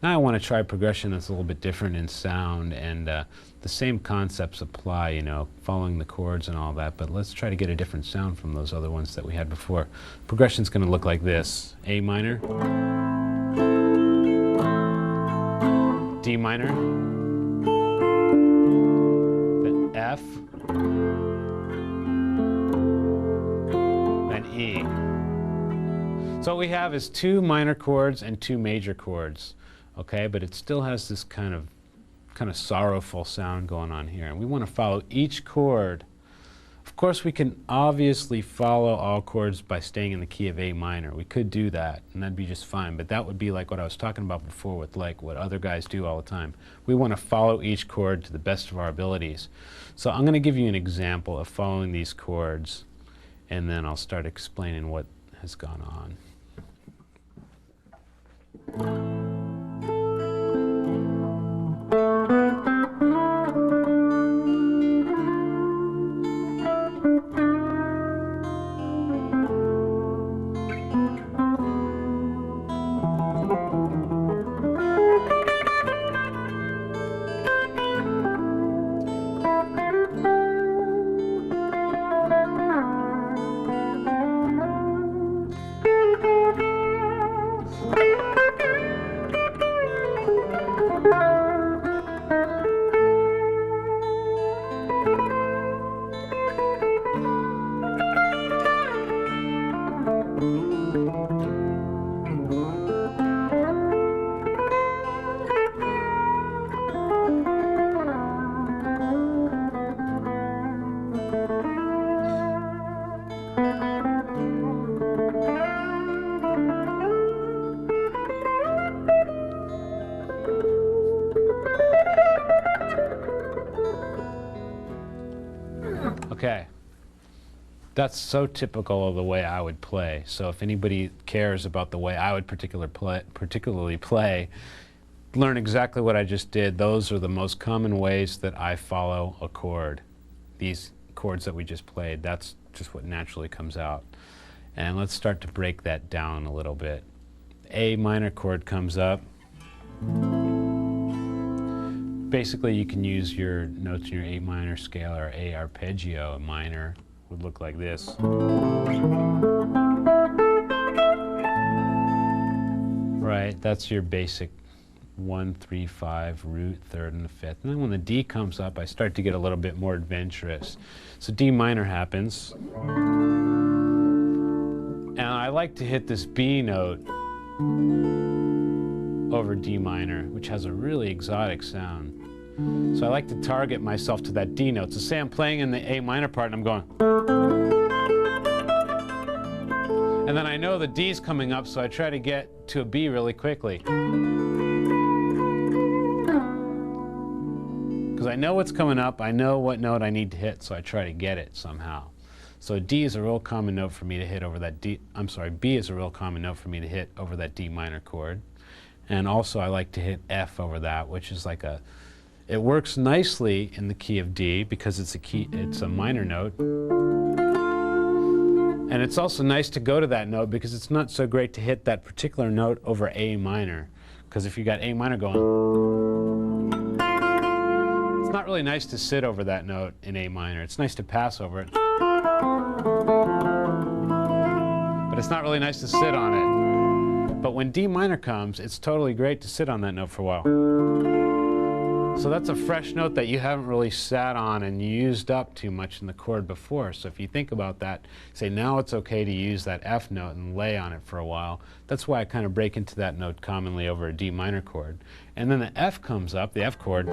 Now I want to try a progression that's a little bit different in sound, and the same concepts apply, you know, following the chords and all that, but let's try to get a different sound from those other ones that we had before. Progression's going to look like this: A minor, D minor, then F, then E. So what we have is 2 minor chords and 2 major chords, okay? But it still has this kind of sorrowful sound going on here, and we want to follow each chord. Of course, we can obviously follow all chords by staying in the key of A minor. We could do that, and that'd be just fine, but that would be like what I was talking about before with like what other guys do all the time. We want to follow each chord to the best of our abilities. So I'm going to give you an example of following these chords, and then I'll start explaining what has gone on. Okay, that's so typical of the way I would play. So if anybody cares about the way I would particularly play, learn exactly what I just did. Those are the most common ways that I follow a chord. These chords that we just played, that's just what naturally comes out. And let's start to break that down a little bit. A minor chord comes up. Basically, you can use your notes in your A minor scale or A arpeggio. A minor would look like this. Right, that's your basic 1, 3, 5 root, third, and the fifth. And then when the D comes up, I start to get a little bit more adventurous. So D minor happens. And I like to hit this B note over D minor, which has a really exotic sound. So I like to target myself to that D note. So say I'm playing in the A minor part and I'm going. And then I know the D's coming up, so I try to get to a B really quickly. Because I know what's coming up, I know what note I need to hit, so I try to get it somehow. So D is a real common note for me to hit over that B is a real common note for me to hit over that D minor chord. And also I like to hit F over that, which is like it works nicely in the key of D because it's a minor note. And it's also nice to go to that note because it's not so great to hit that particular note over A minor. Because if you got A minor going, it's not really nice to sit over that note in A minor. It's nice to pass over it. But it's not really nice to sit on it. But when D minor comes, it's totally great to sit on that note for a while. So that's a fresh note that you haven't really sat on and used up too much in the chord before. So if you think about that, say now it's okay to use that F note and lay on it for a while. That's why I kind of break into that note commonly over a D minor chord. And then the F comes up, the F chord.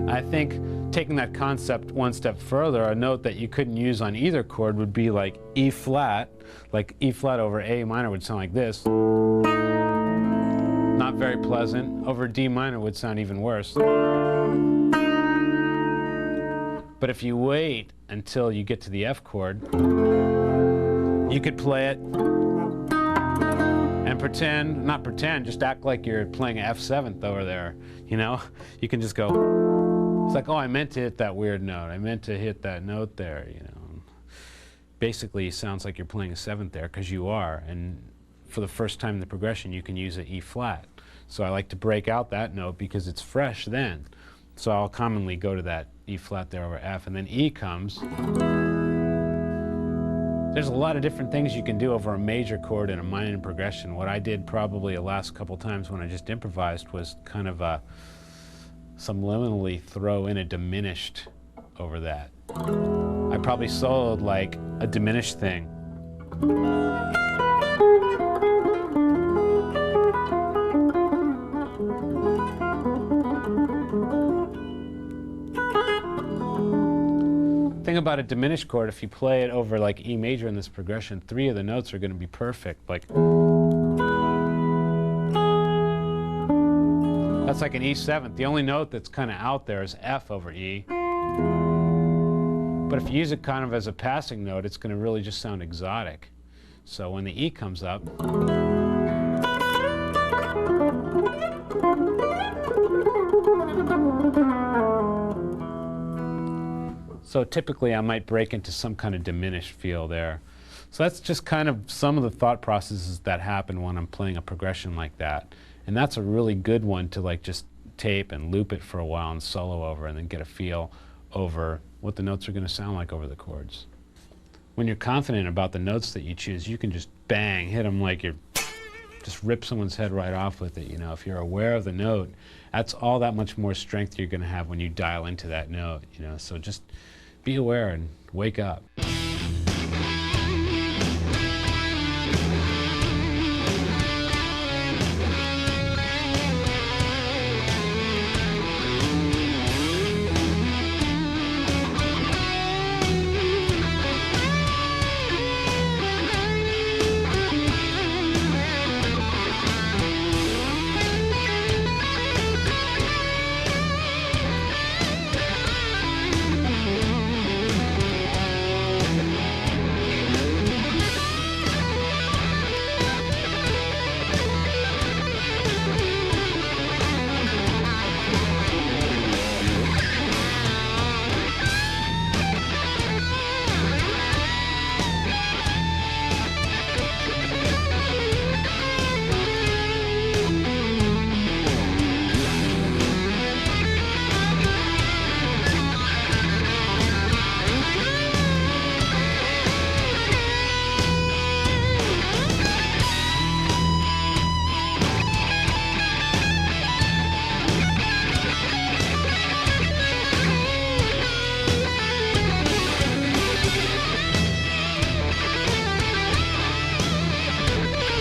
I think taking that concept one step further, a note that you couldn't use on either chord would be like E flat. Like E flat over A minor would sound like this. Not very pleasant. Over D minor would sound even worse. But if you wait until you get to the F chord, you could play it and not pretend, just act like you're playing an F7th over there, you know? You can just go, it's like, oh, I meant to hit that weird note. I meant to hit that note there, you know? Basically, it sounds like you're playing a 7th there, because you are. And for the first time in the progression, you can use an E flat. So I like to break out that note because it's fresh then. So I'll commonly go to that E flat there over F, and then E comes. There's a lot of different things you can do over a major chord in a minor progression. What I did probably the last couple times when I just improvised was kind of subliminally throw in a diminished over that. I probably soloed like a diminished thing. Thing about a diminished chord, if you play it over like E major in this progression, 3 of the notes are going to be perfect. Like that's like an E7. The only note that's kind of out there is F over E. But if you use it kind of as a passing note, it's going to really just sound exotic. So when the E comes up, so typically I might break into some kind of diminished feel there. So that's just kind of some of the thought processes that happen when I'm playing a progression like that. And that's a really good one to like just tape and loop it for a while and solo over, and then get a feel over what the notes are going to sound like over the chords. When you're confident about the notes that you choose, you can just bang, hit them like you're just rip someone's head right off with it. You know, if you're aware of the note, that's all that much more strength you're going to have when you dial into that note. You know, so just be aware and wake up.